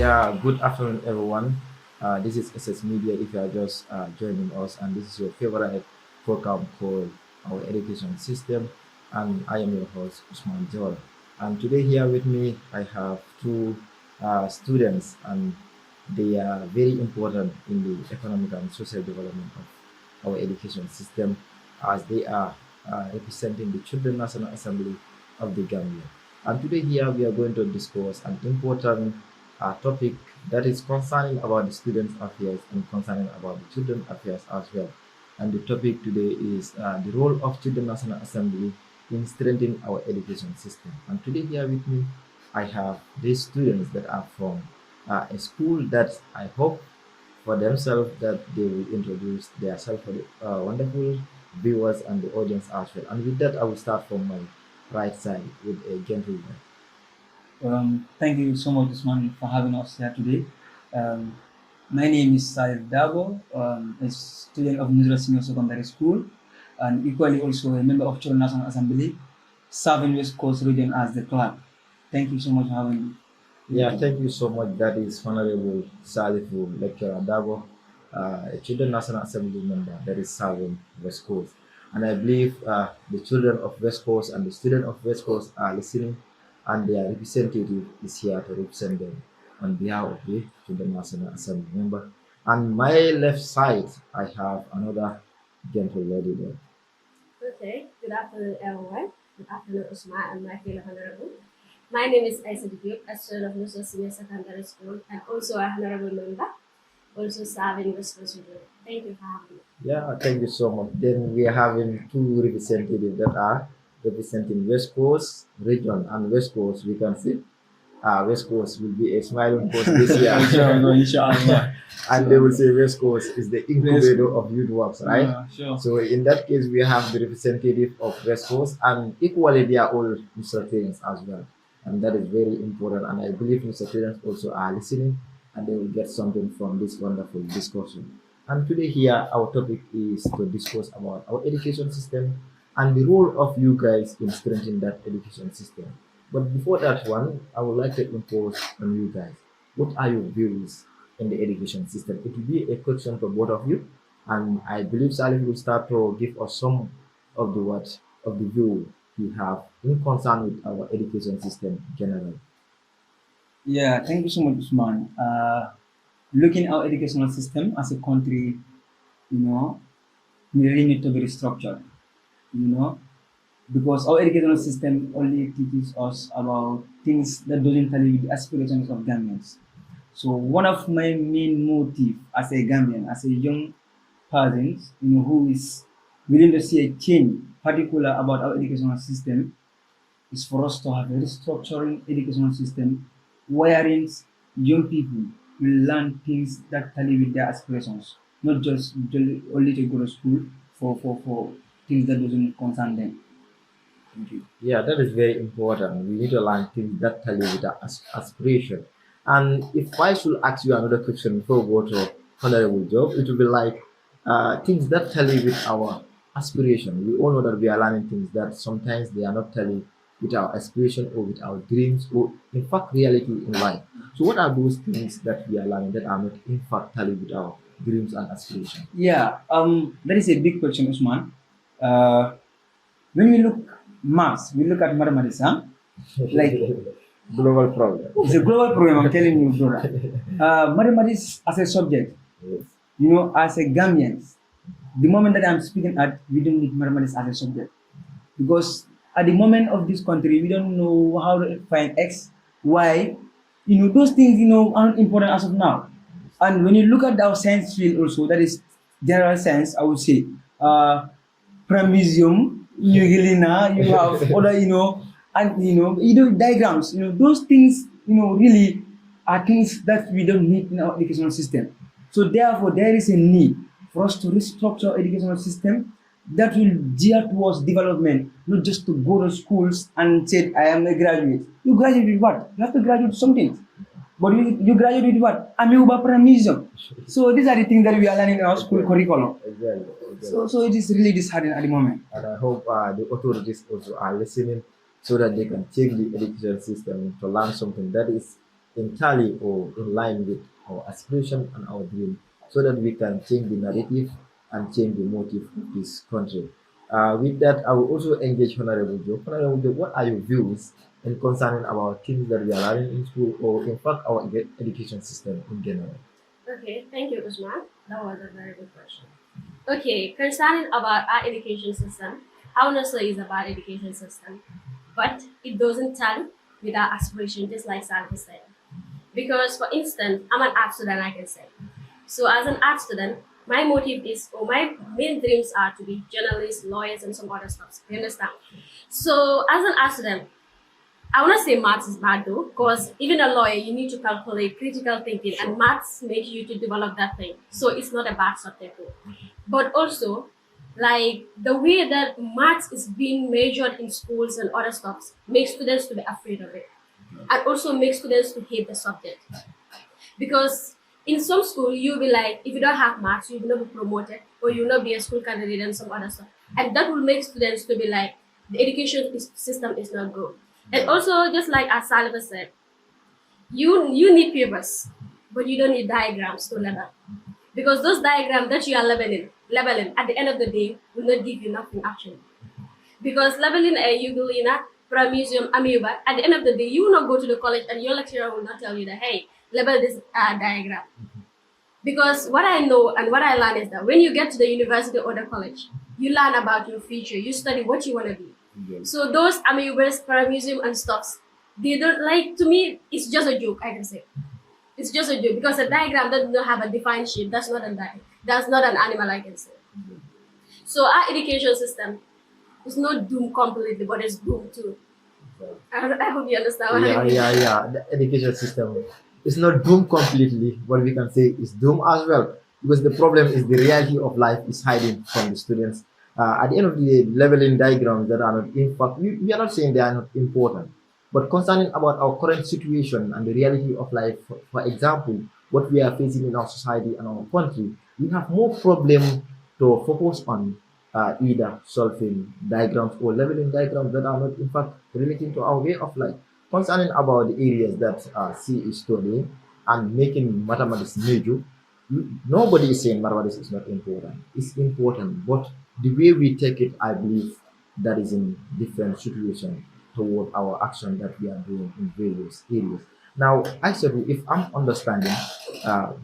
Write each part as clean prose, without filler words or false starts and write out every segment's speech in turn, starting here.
Yeah, good afternoon, everyone. This is SS Media. If you are just joining us, and this is your favorite program called Our Education System, and I am your host Usman Jor. And today here with me, I have two students, and they are very important in the economic and social development of our education system, as they are representing the Children National Assembly of the Gambia. And today here we are going to discuss an important topic that is concerning about the students' affairs and concerning about the children affairs as well. And the topic today is the role of Children National Assembly in strengthening our education system. And today here with me, I have these students that are from a school that I hope for themselves that they will introduce themselves for the wonderful viewers and the audience as well. And with that, I will start from my right side with a gentleman. Thank you so much, Usman, for having us here today. Um, my name is Saif Dabo, a student of Nusra Senior Secondary School, and equally also a member of Children National Assembly, serving West Coast region as the clerk. Thank you so much for having me. Yeah, thank you so much. That is Honorable Salifu Lecturer Dabo, a Children National Assembly member that is serving West Coast. And I believe the children of West Coast and the students of West Coast are listening, and their representative is here to represent them on behalf of the Children National Assembly member. And my left side, I have another gentle lady there. Okay, good afternoon, everyone. Good afternoon, Usman and my fellow honorable. My name is Aisa Diop, a student of Nusa Senior Secondary School and also a honorable member, also serving responsibility. Thank you for having me. Yeah, thank you so much. Then we are having two representatives that are representing West Coast region and West Coast. We can see West Coast will be a smiling coast this year. Inshallah. And they will say West Coast is the incubator of youth works, right? Sure. So in that case, we have the representative of West Coast, and equally they are all Mr. Parents as well. And that is very important. And I believe Mr. Parents also are listening, and they will get something from this wonderful discussion. And today here, our topic is to discuss about our education system and the role of you guys in strengthening that education system. But before that one, I would like to impose on you guys. What are your views in the education system? It will be a question for both of you, and I believe Salih will start to give us some of the what of the view he have in concern with our education system generally. Yeah, thank you so much, Usman. Looking at our educational system as a country, you know, we really need to be restructured, you know, because our educational system only teaches us about things that doesn't tally with the aspirations of Gambians. So one of my main motive as a Gambian, as a young person, who is willing to see a change, particular about our educational system, is for us to have a restructuring educational system wherein young people will learn things that tally with their aspirations, not just only to go to school for things that doesn't concern them. Thank you. Yeah, that is very important. We need to learn things that tell you with our aspiration. And if I should ask you another question before we go to honorable job, it will be like things that tell you with our aspiration. We all know that we are learning things that sometimes they are not telling with our aspiration or with our dreams or in fact reality in life. So what are those things that we are learning that are not in fact telling with our dreams and aspiration? Yeah, that is a big question, Usman. Uh, when we look maths, we look at mathematics, huh? Like Global problem. it's a global problem. I'm telling you, brother. Mathematics as a subject, Yes. as a Gambians, the moment that I'm speaking at, we don't need mathematics as a subject because at the moment of this country, we don't know how to find X, Y. Those things, aren't important as of now. And when you look at our science field also, that is general science, I would say, Premisium, New Helena, you have other, and diagrams, those things, really are things that we don't need in our educational system. So therefore, there is a need for us to restructure our educational system that will gear towards development, not just to go to schools and say, I am a graduate. You graduate with what? You have to graduate with something. But you graduate with what? Amoeba Premisium. So these are the things that we are learning in our school curriculum. Exactly. Exactly. So it is really disheartening at the moment. And I hope the authorities also are listening so that they can change the education system to learn something that is entirely or in line with our aspiration and our dream, so that we can change the narrative and change the motive of this country. With that, I will also engage Honorable Joe. Honorable Joe, what are your views in concerning about things that we are learning in school, or in fact our education system in general? Okay, thank you, Usman. That was a very good question. Okay, concerning about our education system, I wanna say is about education system, but it doesn't tally with our aspiration, just like Salva said. Because, for instance, I'm an art student, I can say. So, as an art student, my motive is, or my main dreams are to be journalists, lawyers, and some other stuff. You understand? So, as an art student, I want to say maths is bad though, because even a lawyer, you need to calculate critical thinking, and maths makes you to develop that thing. So it's not a bad subject though. But also, like the way that maths is being measured in schools and other stuff makes students to be afraid of it, and also makes students to hate the subject. Because in some school, you'll be like, if you don't have marks, you will not be promoted, or you will not be a school candidate and some other stuff. And that will make students to be like, the system is not good. And also, just like as Salva said, you need papers, but you don't need diagrams to level. Because those diagrams that you are leveling at the end of the day will not give you nothing actually. Because leveling a Ugolina, from museum, amoeba, at the end of the day, you will not go to the college and your lecturer will not tell you that, hey, level this diagram. Because what I know and what I learn is that when you get to the university or the college, you learn about your future, you study what you want to be. Yes. So those amoebas, paramuseum, and stuffs, they don't like, to me, it's just a joke, I can say. It's just a joke because a diagram does not have a defined shape. That's not a that's not an animal, I can say. So our education system is not doomed completely, but it's doomed too. I hope you understand what I Yeah, mean. yeah, yeah. The education system is not doomed completely, but we can say it's doomed as well. Because the problem is the reality of life is hiding from the students. At the end of the day, leveling diagrams that are not, in fact, we are not saying they are not important, but concerning about our current situation and the reality of life, for example, what we are facing in our society and our country, we have more problem to focus on either solving diagrams or leveling diagrams that are not, in fact, relating to our way of life. Concerning about the areas that C is studying and making mathematics major, nobody is saying mathematics is not important. It's important, but the way we take it, I believe, that is in different situation toward our action that we are doing in various areas. Now, actually, if I'm understanding,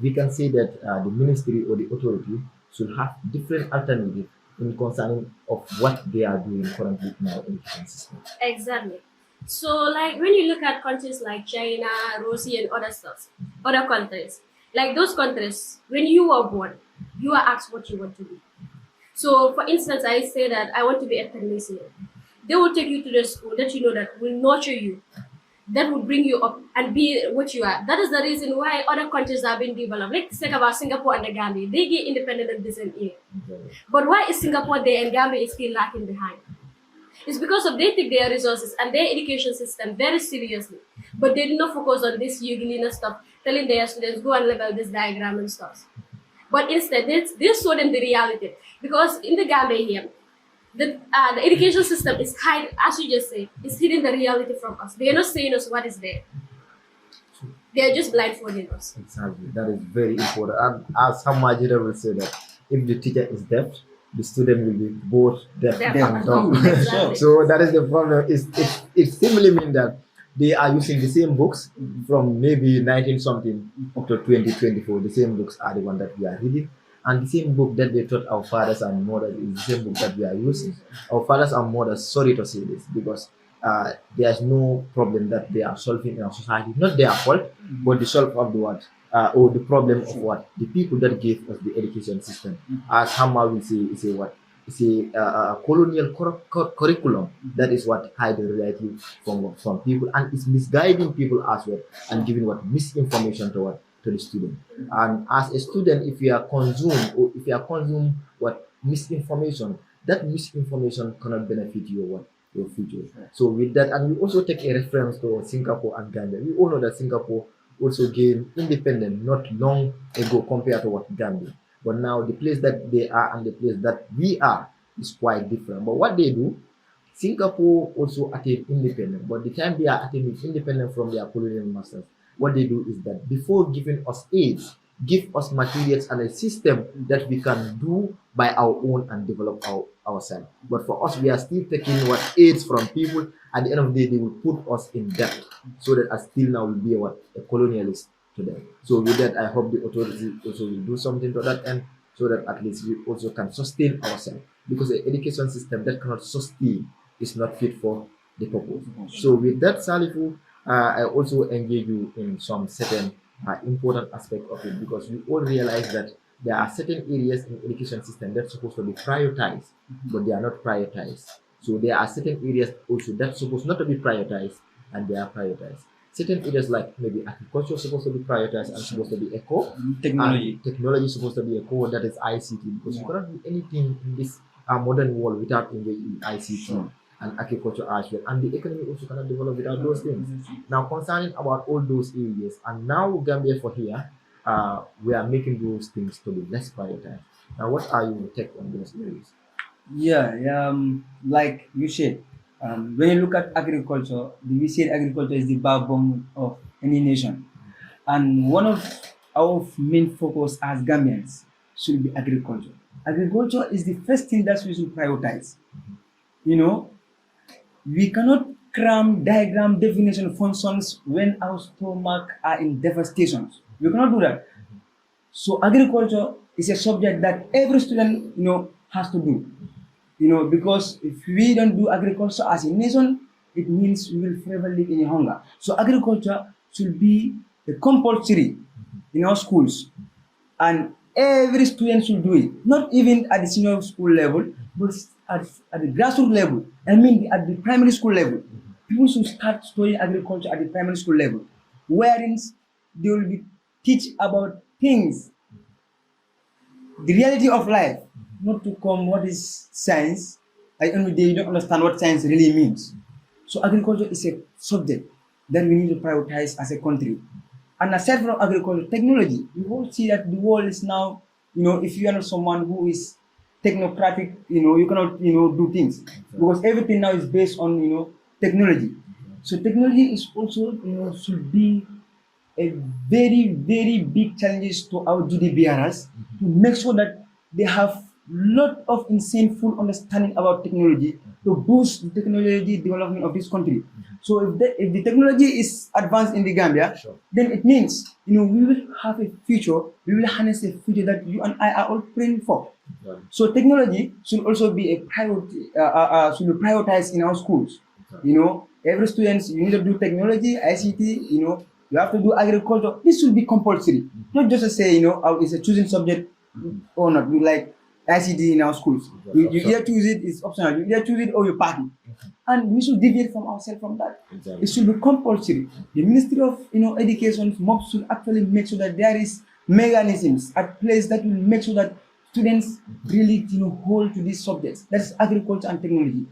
we can say that the ministry or the authority should have different alternative in concerning of what they are doing currently in our education system. Exactly. So, like when you look at countries like China, Russia, and other stuff, other countries, like those countries, when you were born, you are asked what you want to be. So, for instance, I say that I want to be a technician. They will take you to the school that you know that will nurture you, that will bring you up and be what you are. That is the reason why other countries have been developed. Let's talk about Singapore and the Gambia. They get independent in the same year. Okay. But why is Singapore there and Gambia is still lacking behind? It's because of they take their resources and their education system very seriously. But they do not focus on this Euglena stuff, telling their students go and level this diagram and stuff. But instead, they show them the reality. Because in the Gambia here, the education system is hide, as you just said, is hiding the reality from us. They are not saying us what is there. They are just blindfolding us. Exactly. That is very important. And as some marginal will say that if the teacher is deaf, the student will be both deaf Deaf. and dumb. Exactly. So that is the problem. It simply means that they are using the same books from maybe 19 something up to 2024. The same books are the one that we are reading. And the same book that they taught our fathers and mothers is the same book that we are using. Our fathers and mothers, sorry to say this, because there's no problem that they are solving in our society. Not their fault, but the solve of the what or the problem of what the people that gave us the education system. As Hammer will say, is a what is a colonial curriculum that is what hide the reality from people and is misguiding people as well and giving what misinformation to what to the student. And as a student, if you are consumed or if you are consumed what misinformation, that misinformation cannot benefit your what your future. So with that, and we also take a reference to Singapore and Gambia. We all know that Singapore also gained independence not long ago compared to what Gambia. But now the place that they are and the place that we are is quite different. But what they do, Singapore also attained independence. But the time they are attaining independence from their colonial masters, what they do is that before giving us aids, give us materials and a system that we can do by our own and develop ourselves. But for us, we are still taking what aids from people. At the end of the day, they will put us in debt so that us still now will be what a colonialist to them. So with that, I hope the authority also will do something to that end so that at least we also can sustain ourselves. Because the education system that cannot sustain is not fit for the purpose. So with that, Salifu, I also engage you in some certain important aspect of it because we all realize that there are certain areas in education system that's supposed to be prioritized, but they are not prioritized. So there are certain areas also that's supposed not to be prioritized, and they are prioritized. Certain areas like maybe agriculture is supposed to be prioritized and supposed to be eco. Technology. And technology is supposed to be eco, that is ICT, because you cannot do anything in this modern world without engaging in ICT and agriculture as well. And the economy also cannot develop without those things. Now, concerning about all those areas, and now Gambia for here, we are making those things to be less prioritized. Now, what are your take on those areas? Yeah, like you said, when you look at agriculture, we said agriculture is the backbone of any nation. And one of our main focus as Gambians should be agriculture. Agriculture is the first thing that we should prioritize. You know, we cannot cram diagram definition functions when our stomach are in devastation. We cannot do that. So agriculture is a subject that every student has to do. Because if we don't do agriculture as a nation, it means we will forever live in a hunger. So agriculture should be a compulsory in our schools, and every student should do it. Not even at the senior school level, but at the grassroots level. I mean, at the primary school level, people should start studying agriculture at the primary school level, wherein they will be teach about things, the reality of life, not to come what is science. At the end of the day, you don't understand what science really means. So agriculture is a subject that we need to prioritize as a country. And aside from agriculture, technology, we all see that the world is now, if you are not someone who is technocratic, you cannot, do things. Because everything now is based on, technology. So technology is also, should be a very, very big challenges to our GDPRs to make sure that they have lot of insane full understanding about technology to boost the technology development of this country. So if the technology is advanced in the Gambia, then it means we will have a future, we will harness a future that you and I are all praying for. So technology should also be a priority, should be prioritized in our schools. Every students you need to do technology, ICT. You have to do agriculture. This should be compulsory, not just to say it's a choosing subject or not. We like ICT in our schools. You either choose it, it's optional. You either choose it or you park it. And we should deviate from ourselves from that. It should be compulsory. The Ministry of Education should actually make sure that there is mechanisms at place that will make sure that students really hold to these subjects. That's agriculture and technology.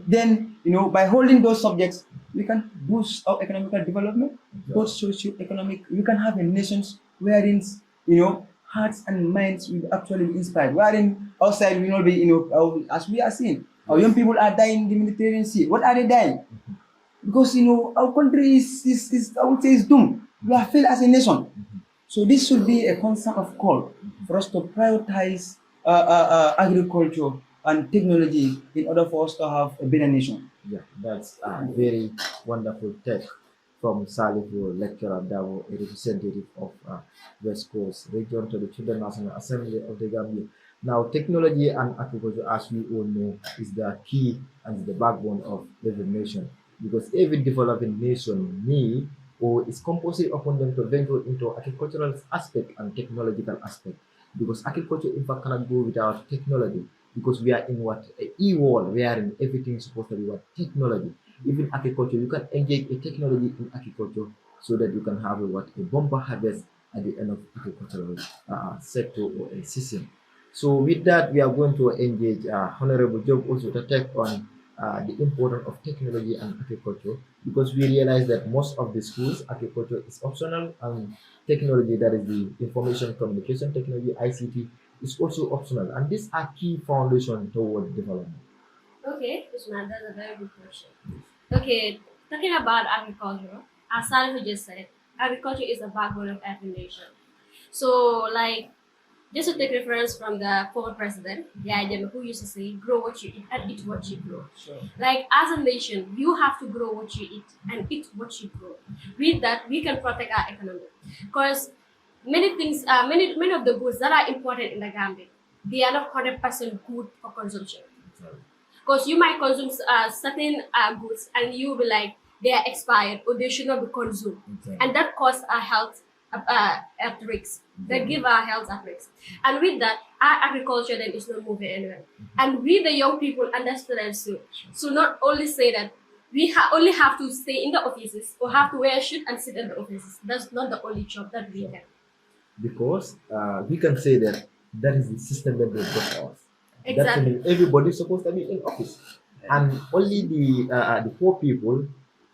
Then by holding those subjects, we can boost our economical development, both socio-economic. We can have a nations wherein hearts and minds will actually be inspired. Wherein outside we will not be as we are seeing. Our young people are dying in the Mediterranean Sea. What are they dying? Because our country is I would say is doomed. We are failed as a nation. So this should be a constant of call for us to prioritize agriculture and technology in order for us to have a better nation. Yeah, that's a very wonderful take from Salifu, lecturer Davo, a representative of West Coast region to the Children National Assembly of the Gambia. Now, technology and agriculture, as we all know, is the key and the backbone of every nation because every developing nation need or is compulsory upon them to venture into agricultural aspect and technological aspect because agriculture in fact cannot go without technology because we are in what a e-world wherein everything is supposed to be what technology. Even agriculture, you can engage a technology in agriculture so that you can have a bumper harvest at the end of agricultural sector or a season. So with that, we are going to engage Honorable Job also to take on the importance of technology and agriculture because we realize that most of the schools agriculture is optional and technology, that is the information communication technology ICT, is also optional, and these are key foundation toward development. Okay, Usman, that's a very good question. Okay, talking about agriculture, as Salih just said, agriculture is the backbone of every nation. So, like, just to take reference from the former president, yeah, who used to say, grow what you eat and eat what you grow. Sure. Like, as a nation, you have to grow what you eat and eat what you grow. With that, we can protect our economy. Because many things, many of the goods that are imported in the Gambia, they are not 100% good for consumption. Because you might consume certain goods and you will be like, they are expired or they should not be consumed. And that causes our health at risk. That give our health at risk. And with that, our agriculture then is not moving anywhere. And we, the young people, understand that too. So not only say that we only have to stay in the offices or have to wear a suit and sit in the offices. That's not the only job that we can. Because we can say that that is the system that they brought us. That Exactly. means everybody's supposed to be in office, and only the poor people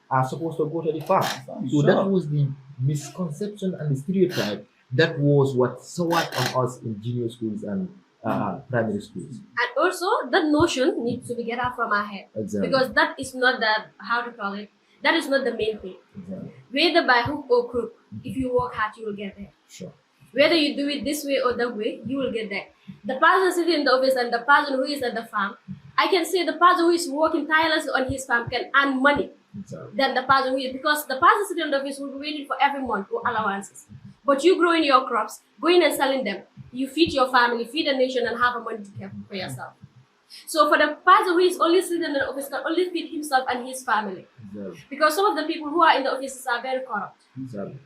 are supposed to go to the farm. So that was the misconception and the stereotype that was what soured on us in junior schools and primary schools. And also, that notion needs to be get out from our head. Exactly. Because that is not the, how to call it, that is not the main thing. Exactly. Whether by hook or crook, if you work hard, you will get there. Sure. Whether you do it this way or that way, you will get there. The person sitting in the office and the person who is at the farm, I can say the person who is working tirelessly on his farm can earn money Exactly. than the person who is, because the person sitting in the office will be waiting for every month or allowances. But you growing your crops, going and selling them, you feed your family, feed the nation, and have a money to care for yourself. So for the person who is only sitting in the office can only feed himself and his family. Exactly. Because some of the people who are in the offices are very corrupt. Exactly.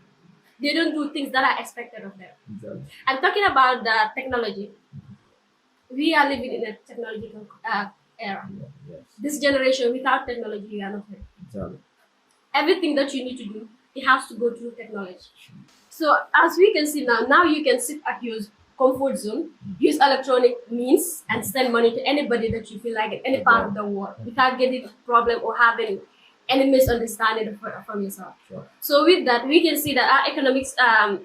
They don't do things that are expected of them. Exactly. And talking about the technology, we are living in a technological era. Yes. This generation, without technology, we are nothing. Exactly. Everything that you need to do, it has to go through technology. So as we can see now you can sit at your comfort zone, use electronic means, and send money to anybody that you feel like in any part of the world without getting a problem or having any misunderstanding from yourself. Sure. So with that, we can see that our economics,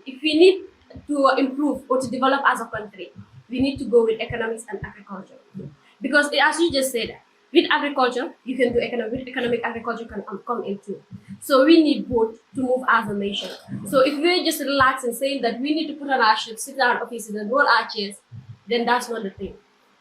if we need to improve or to develop as a country, we need to go with economics and agriculture. Because as you just said, with agriculture, you can do economic. With economic, agriculture can come into. So we need both to move as a nation. So if we're just relaxing, saying that we need to put on our shirts, sit down in offices, and roll our chairs, then that's not the thing.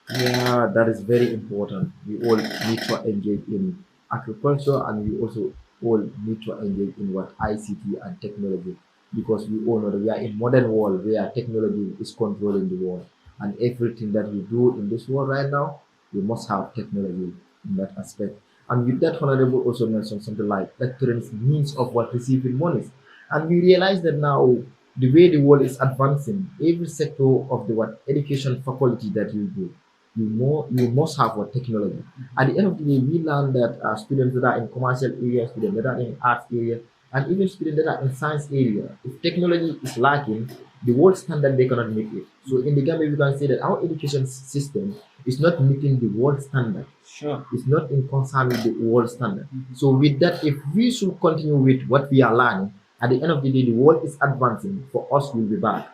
Yeah, that is very important. We all need to engage in agriculture, and we also all need to engage in what ICT and technology, because we all know that we are in modern world where technology is controlling the world, and everything that we do in this world right now, we must have technology in that aspect. And with that, Honorable also mentioned something like electronic means of what receiving monies, and we realize that now the way the world is advancing, every sector of the what education faculty that you do, you must have what technology. At the end of the day, we learn that students that are in commercial area, students that are in arts area, and even students that are in science area, if technology is lacking, the world standard they cannot meet it. So in the Gambia, we can say that our education system is not meeting the world standard. Sure. It's not in concern with the world standard. So with that, if we should continue with what we are learning, at the end of the day, the world is advancing. For us, will be bad.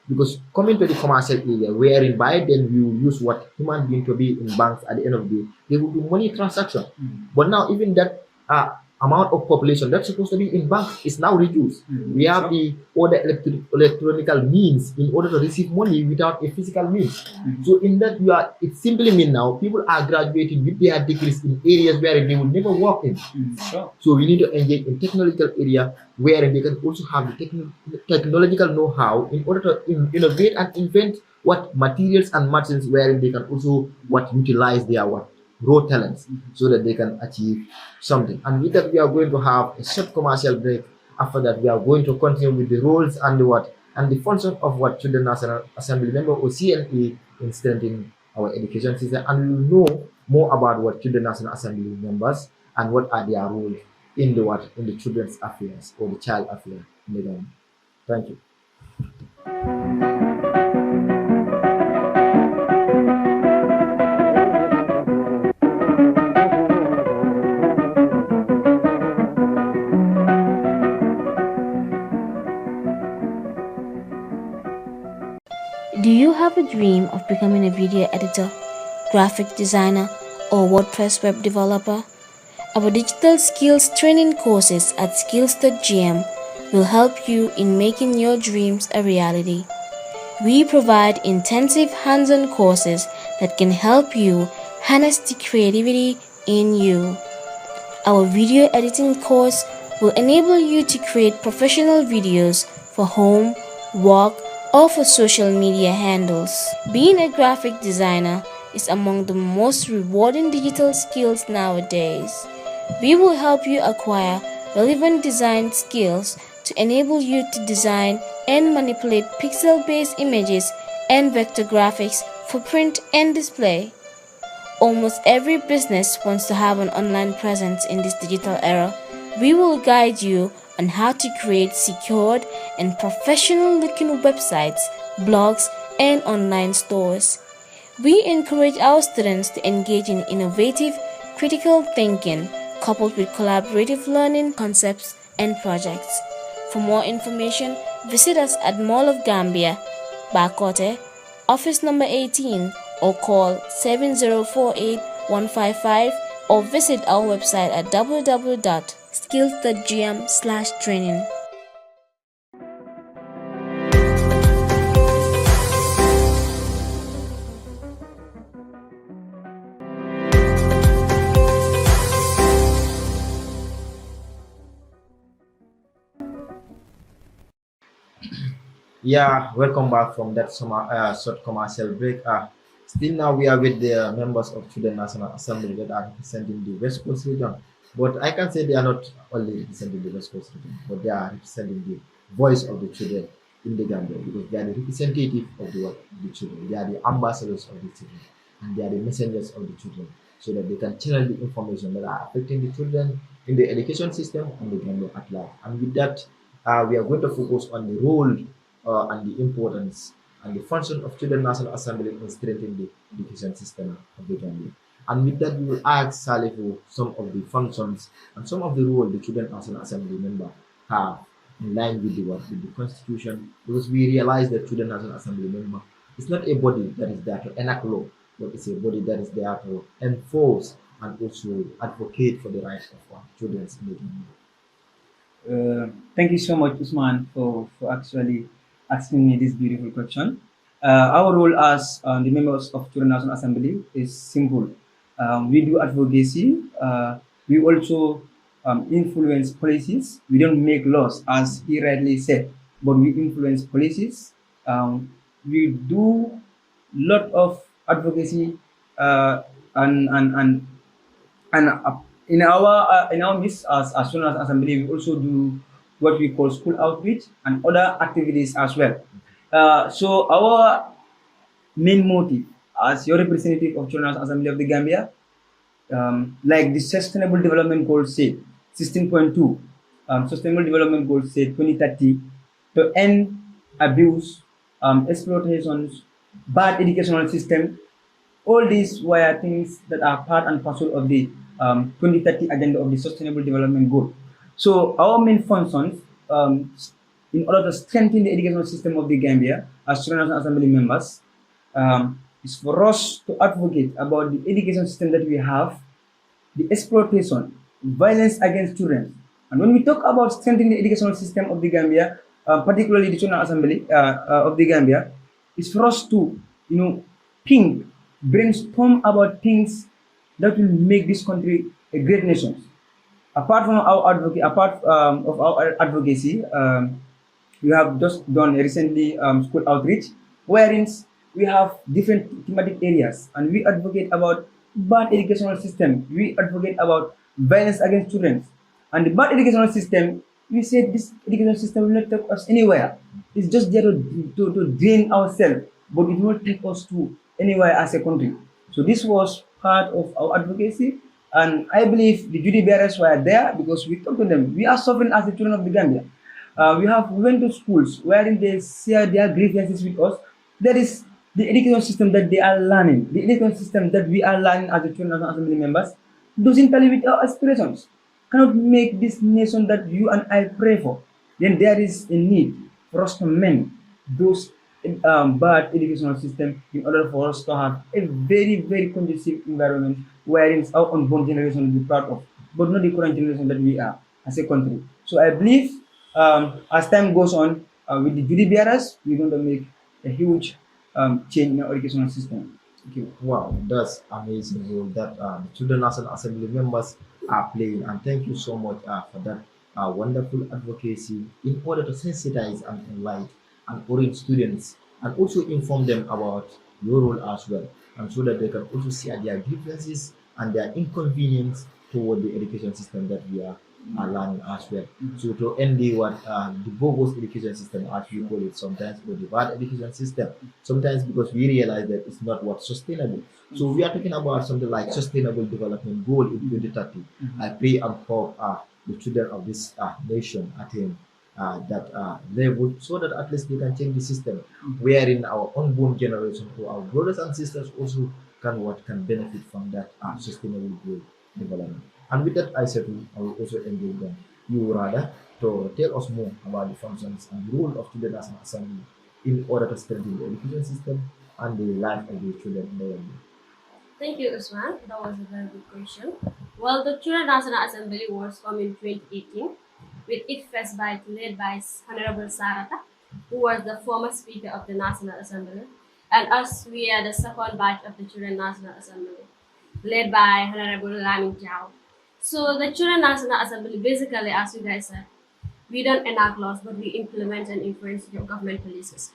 Because coming to the commercial area, wherein by then we will use what human being to be in banks at the end of the day, they will do money transaction. But now even that amount of population that's supposed to be in banks is now reduced. We have the other electronical means in order to receive money without a physical means. So in that it simply means now people are graduating with their degrees in areas where they would never work in. Sure. So we need to engage in technological area where they can also have the technological know-how in order to innovate and invent what materials and machines wherein they can also utilize their raw talents so that they can achieve something. And with that, we are going to have a short commercial break. After that, we are going to continue with the roles and the function of Children National Assembly member or C.N.A. in strengthening our education system, and we will know more about what Children National Assembly members and what are their roles in the children's affairs or the child affairs in the Gambia. Thank you. Do you have a dream of becoming a video editor, graphic designer, or WordPress web developer? Our digital skills training courses at skills.gm will help you in making your dreams a reality. We provide intensive hands on courses that can help you harness the creativity in you. Our video editing course will enable you to create professional videos for home, work, or for social media handles. Being a graphic designer is among the most rewarding digital skills nowadays. We will help you acquire relevant design skills to enable you to design and manipulate pixel-based images and vector graphics for print and display. Almost every business wants to have an online presence in this digital era. We will guide you on how to create secured and professional looking websites, blogs, and online stores. We encourage our students to engage in innovative, critical thinking coupled with collaborative learning concepts and projects. For more information, visit us at Mall of Gambia, Bakote, office number 18, or call 7048 155, or visit our website at www.skills.gm/training. Yeah, welcome back from that short commercial break. Still now we are with the members of Student National Assembly that are representing the West Coast region. But I can say they are not only representing the West Coast region, but they are representing the voice of the children in the Gambia, because they are the representative of the children. They are the ambassadors of the children, and they are the messengers of the children, so that they can channel the information that are affecting the children in the education system and the Gambia at large. And with that, we are going to focus on the role and the importance and the function of Children National Assembly in strengthening the education system of the Gambia. And with that, we will ask Salifu some of the functions and some of the role the Children National Assembly member have in line with the Constitution, because we realize that Children National Assembly member is not a body that is there to enact law, but it's a body that is there to enforce and also advocate for the rights of our children in the Gambia. Thank you so much, Usman, for actually asking me this beautiful question. Our role as the members of Student National Assembly is simple. We do advocacy. We also influence policies. We don't make laws, as he rightly said, but we influence policies. We do lot of advocacy and in our midst as soon as assembly, we also do what we call school outreach and other activities as well. So our main motive as your representative of Children's Assembly of the Gambia, like the Sustainable Development Goal said, 16.2, Sustainable Development Goal said 2030, to end abuse, exploitations, bad educational system. All these were things that are part and parcel of the 2030 agenda of the Sustainable Development Goal. So our main functions, in order to strengthen the educational system of the Gambia as Student National Assembly members, is for us to advocate about the education system that we have, the exploitation, violence against children. And when we talk about strengthening the educational system of the Gambia, particularly the National Assembly of the Gambia, is for us to, think, brainstorm about things that will make this country a great nation. Apart of our advocacy, we have just done recently school outreach, wherein we have different thematic areas, and we advocate about bad educational system. We advocate about violence against children, and the bad educational system. We say this educational system will not take us anywhere. It's just there to drain ourselves, but it will not take us to anywhere as a country. So this was part of our advocacy, and I believe the duty bearers were there because we talked to them. We are suffering as the children of the Gambia. We went to schools wherein they share their grievances with us. That is the education system that they are learning. The education system that we are learning as the children of assembly members doesn't tally with our aspirations. Cannot make this nation that you and I pray for. Then there is a need for us to mend those bad educational system in order for us to have a very, very conducive environment wherein our unborn generation will be proud of, but not the current generation that we are as a country. So I believe As time goes on, with the GDBRS, we're going to make a huge change in our educational system. Thank you. Wow, that's amazing role that the Children National Assembly members are playing, and thank you so much for that wonderful advocacy in order to sensitize and enlighten and orient students and also inform them about your role as well, and so that they can also see their grievances and their inconvenience toward the education system that we are learning as well. So to end the bogus education system, as we call it sometimes, or the bad education system, sometimes because we realize that it's not what's sustainable. So we are talking about something like sustainable development goal in 2030. I pray and hope the children of this nation attain that level so that at least they can change the system wherein our unborn generation or our brothers and sisters also can benefit from that sustainable goal development. And with that, I said I will also engage them. You rather to tell us more about the functions and the role of children as an assembly in order to strengthen the education system and the life of the children in the world. Thank you, Usman. That was a very good question. Well, the Children National Assembly was formed in 2018 with its first bite led by Honorable Sarata, who was the former Speaker of the National Assembly, and us, we are the second batch of the Children National Assembly, led by Honorable Lamin Chao. So the Children National Assembly, basically, as you guys said, we don't enact laws, but we implement and influence your government policies.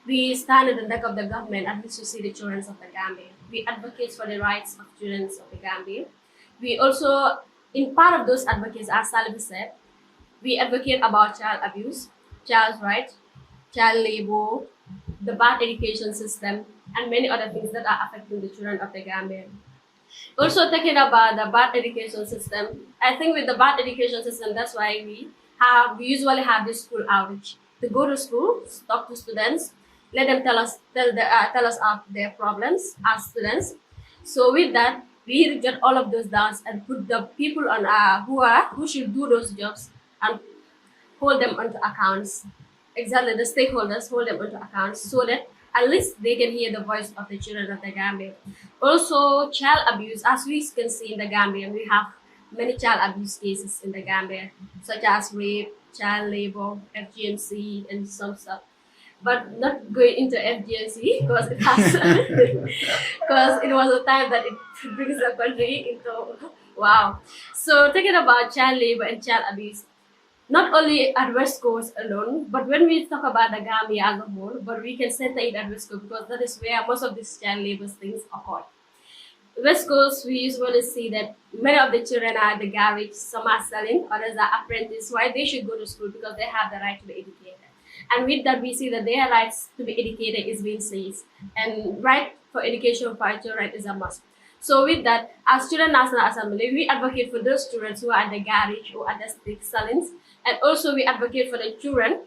We stand at the neck of the government and we to see the children of the Gambia. We advocate for the rights of students of the Gambia. We also, in part of those advocates, as Salvi said, we advocate about child abuse, child's rights, child labor, the bad education system, and many other things that are affecting the children of the Gambia. Also talking about the bad education system, I think with the bad education system, that's why we usually have this school outreach to go to school, talk to students, let them tell us of their problems as students. So with that, we get all of those down and put the people on who should do those jobs and hold them onto accounts. Exactly, the stakeholders hold them onto accounts so that at least they can hear the voice of the children of the Gambia. Also, child abuse, as we can see in the Gambia, we have many child abuse cases in the Gambia, such as rape, child labor, FGMC, and some stuff. But not going into FGMC because it has because it was a time that it brings the country into wow. So talking about child labor and child abuse, not only at West Coast alone, but when we talk about the Gambia as a whole, but we can center it at West Coast because that is where most of these child labor things occur. West Coast, we usually see that many of the children are at the garage, some are selling, others are apprentices. Why they should go to school? Because they have the right to be educated. And with that, we see that their rights to be educated is being seized. And right for education for children is a must. So with that, as Student National Assembly, we advocate for those students who are at the garage or at the street salons. And also we advocate for the children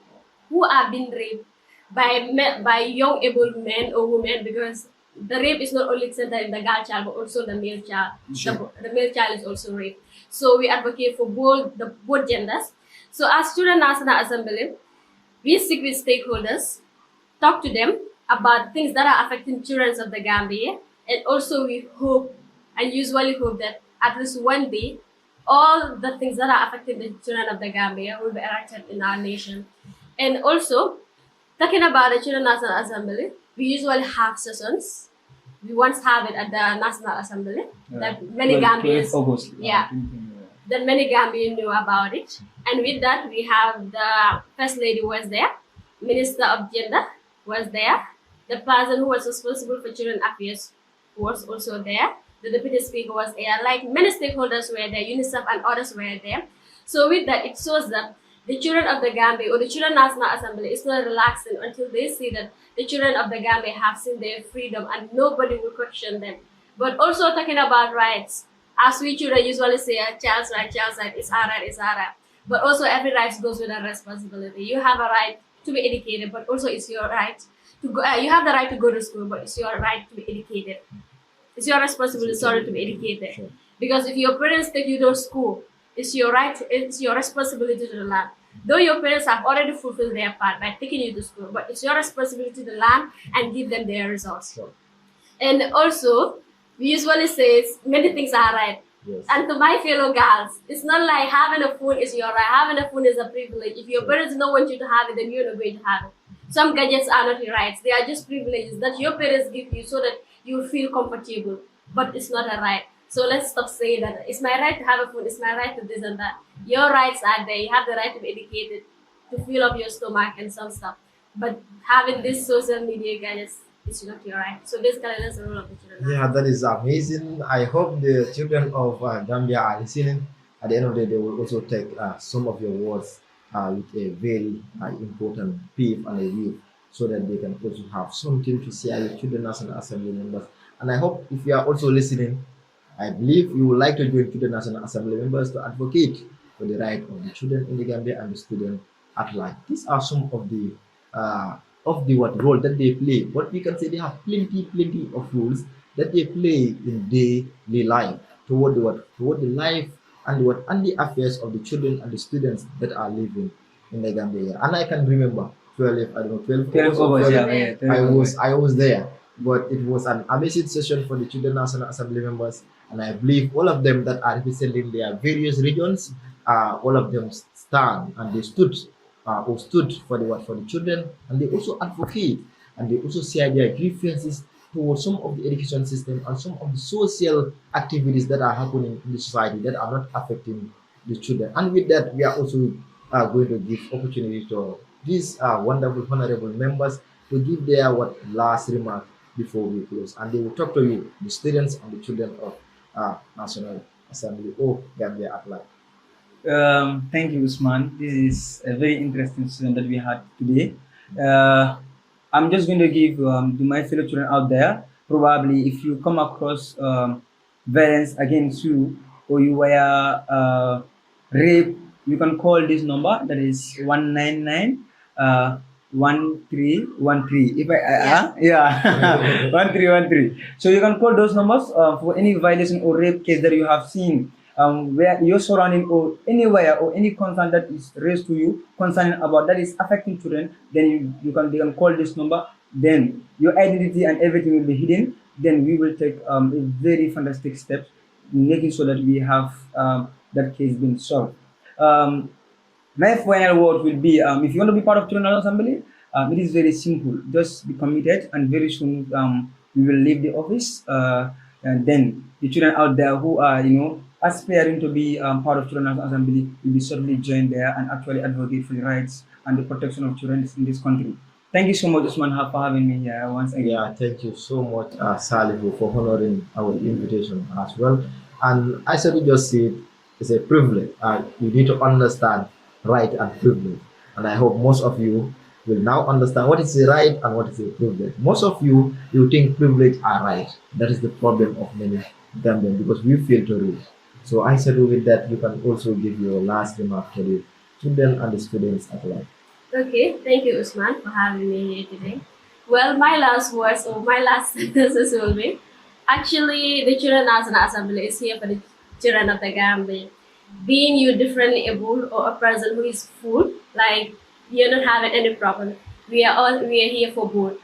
who are being raped by young able men or women because the rape is not only centered in the girl child but also the male child. Sure. The male child is also raped. So we advocate for both genders. So as Student National Assembly, we speak with stakeholders, talk to them about things that are affecting children of the Gambia, and also we hope and usually hope that at least one day all the things that are affecting the children of the Gambia will be erected in our nation. And also, talking about the Children National Assembly, we usually have sessions. We once have it at the National Assembly that many Gambians, August. yeah, that many Gambians knew about it. And with that, we have the First Lady was there, Minister of Gender was there, the person who was responsible for children affairs was also there, the Deputy Speaker was there, like many stakeholders were there, UNICEF and others were there. So with that, it shows that the children of the Gambia or the Children National Assembly is not relaxing until they see that the children of the Gambia have seen their freedom and nobody will question them. But also talking about rights, as we children usually say, child's right, it's our right, it's our right. But also every right goes with a responsibility. You have a right to be educated, but also it's your right to go. You have the right to go to school, but it's your right to be educated. It's your responsibility, sorry, to be educated. Sure. Because if your parents take you to school, it's your right, it's your responsibility to learn. Though your parents have already fulfilled their part by taking you to school, but it's your responsibility to learn and give them their results. Sure. And also, we usually say many things are right, Yes. And to my fellow girls, it's not like having a phone is your right. Having a phone is a privilege. If your Yes. parents don't want you to have it, then you're not going to have it. Some gadgets are not your rights. They are just privileges that your parents give you so that you feel comfortable. But it's not a right. So let's stop saying that it's my right to have a phone. It's my right to this and that. Your rights are there. You have the right to be educated, to fill up your stomach and some stuff. But having this social media gadgets is not your right. So basically, that's the rule of the children. Yeah, that is amazing. I hope the children of Gambia are listening. At the end of the day, they will also take some of your words with a very important peep and a view so that they can also have something to say with children National Assembly members. And I hope if you are also listening, I believe you would like to join the National Assembly members to advocate for the right of the children in the Gambia and the students at large. These are some of the what role that they play. What we can say, they have plenty of roles that they play in daily life toward the what toward the life and what and the affairs of the children and the students that are living in the Gambia. And I can remember 12, I don't know, 12 12 August or hours, 12, yeah, yeah, 12 hours. I was there, but it was an amazing session for the Children National Assembly members, and I believe all of them that are representing their various regions, all of them stand and they stood or stood for the what for the children, and they also advocate and they also share their grievances towards some of the education system and some of the social activities that are happening in the society that are not affecting the children. And with that, we are also going to give opportunity to these wonderful honorable members to give their what last remark before we close, and they will talk to you, the students and the children of National Assembly or Gambia at large. Thank you, Usman. This is a very interesting session that we had today. Uh, I'm just going to give to my fellow children out there. Probably, if you come across violence against you or you were rape, you can call this number, that is 199 1313. If yeah 1313. So you can call those numbers for any violation or rape case that you have seen, where your surrounding or anywhere or any concern that is raised to you concerning about that is affecting children. Then they can call this number. Then your identity and everything will be hidden. Then we will take a very fantastic steps, making sure that we have that case being solved. Um, my final word will be, if you want to be part of Children Assembly, it is very simple. Just be committed, and very soon we will leave the office. And then the children out there who are, aspiring to be part of Children Assembly will be certainly join there and actually advocate for the rights and the protection of children in this country. Thank you so much, Usman, for having me here once again. Yeah, thank you so much, Salihu, for honoring our invitation as well. And I said, just said it's a privilege. You need to understand right and privilege. And I hope most of you will now understand what is a right and what is a privilege. Most of you think privilege are right. That is the problem of many Gambians because we fail to read. So I said, with that, you can also give your last remark to the children and the students at large. Okay, thank you, Usman, for having me here today. Well, my last words or my last sentences will be actually, the Children National Assembly is here for the children of the Gambia. Being you differently able or a person who is full, like you're not having any problem, we are here for both.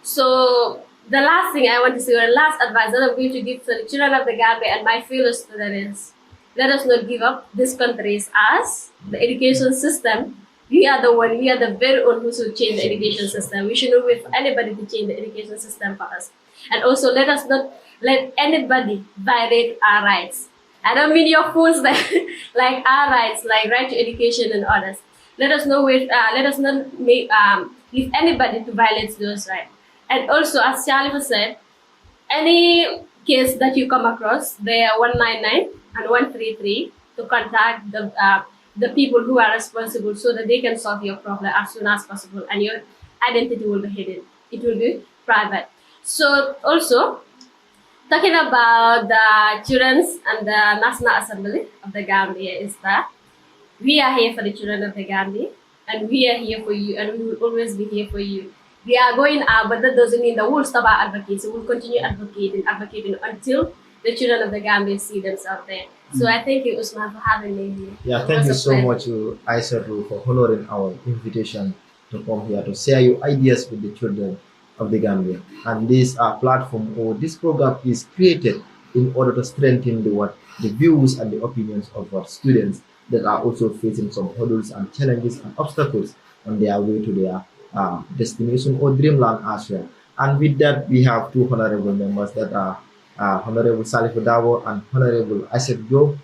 So the last thing I want to say, or the last advice that I'm going to give to the children of the Gambia and my fellow students, let us not give up. This country is us, the education system. We are the one, we are the very own who should change the education system. We should not wait for anybody to change the education system for us. And also let us not let anybody violate our rights. I don't mean your fools like our rights, like right to education and others. Let us not wait. Let us not make leave anybody to violate those rights. And also, as Charlie said, any case that you come across, they are 199 and 133 to contact the people who are responsible so that they can solve your problem as soon as possible, and your identity will be hidden. It will be private. So also, talking about the children and the National Assembly of the Gambia is that we are here for the children of the Gambia, and we are here for you, and we will always be here for you. We are going out, but that doesn't mean that we'll stop our advocacy. We'll continue advocating until the children of the Gambia see themselves there. So I thank you, Usman, for having me here. Yeah, It thank was you a so pleasure. much, Aisatu, for honoring our invitation to come here to share your ideas with the children of the Gambia. And this platform or this program is created in order to strengthen the what the views and the opinions of our students that are also facing some hurdles and challenges and obstacles on their way to their destination or dreamland as well. And with that, we have two honorable members that are Honorable Salif Dawo and Honorable Asif Job.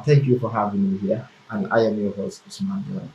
Thank you for having me here, and I am your host, Usman.